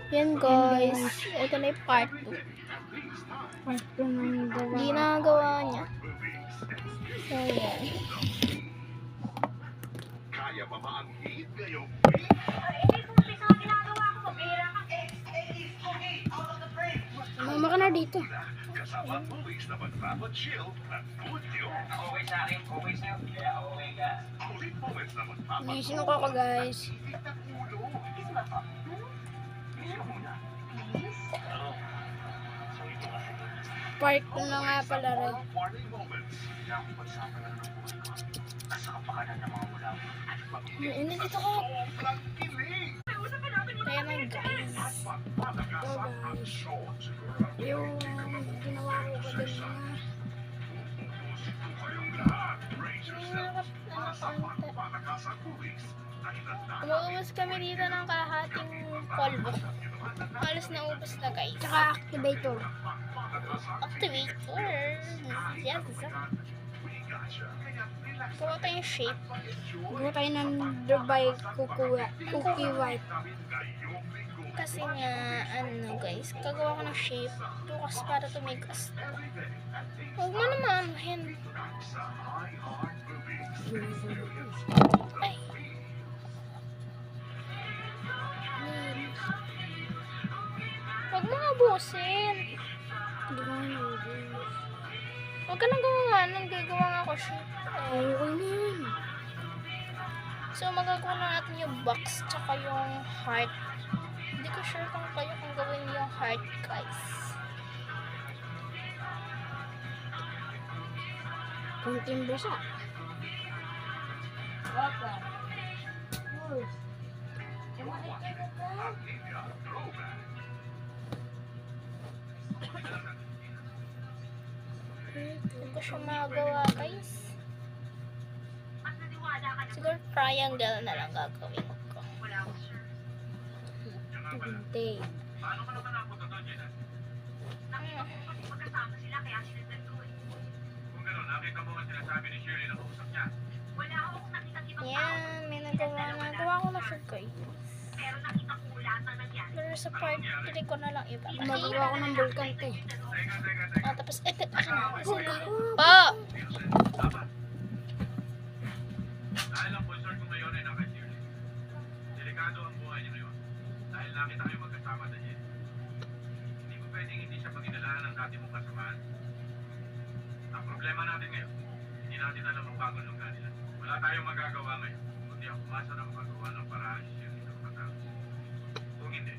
Yan guys, ito na yung part 2. Part 2 ng gawa. Ginagawa niya. So yan. Kaya pa ba ang hit ngayong Mama ka na dito. kasama movies na magpapachill at good news? Okay sa akin, okay sa'yo, kaya okay ka. Kulit moments na magpapachill. Gising ko guys. Higit ang ulo. Gising muna. Part 2 na nga pala rin. Warning moments. Kaya kung pagsapan na ng buhay ko, nasa kapakanan ng mga mula mo. Init ito ko. Sobrang kilig. Kaya na guys. Pagpapalakasan ang show. Yung ginawa ko kanina. Pupusin ko kayong lahat. Brace yourselves para sa pagpapalakasan movies. Na hinanda Umuubos kami dito ng kalahating polvo. Halos naubos na guys. Tsaka activator. Activator. Yes. Gawa tayong shape. Gawa tayo ng Dubai cookie white. Kasi nga, ano guys, kagawa ko ng shape. Bukas para tumigas. Huwag mo naman, hen. Ay. Huwag mo abusin. Hindi ko nga naubos. Huwag ka nang gumawa nang gagawa nga ako shape. Okay na yun. So, magagawa na natin yung box tsaka yung heart. Hindi ko sure kung kayo kung gawin yung heart, guys. Kunting basa. Hindi ko siya magawa, guys. Siguro triangle na lang gagawin ko. Kunti. Paano ka naman napunta doon, Jenna? Magkasama sila, kaya sinundan ko eh. Kung gano'n, nakita mo ang sinasabi ni Shirley na kausap niya. Wala akong nakita ibang Yan, may nagawa na. Gawa ko na siya, guys. pero nakita ko lahat ng nangyari. Pero sa part 3 ko na lang iba. Magawa ko ng vulkan Ah, tapos ito, akin na. Pa! Pa! Dahil ang concern ko ngayon ay naka Shirley. Delikado ang buhay niyo ngayon. Dahil nakita kayo magkasama na niya. Hindi ko pwedeng hindi siya pag-inalaan ng dati mong kasamaan. Ang problema natin ngayon, hindi natin alam ang bagong lugar nila. Wala tayong magagawa ngayon, kundi ang umasa ng paggawa ng paraan si Shirley sa kapatid. Kung hindi,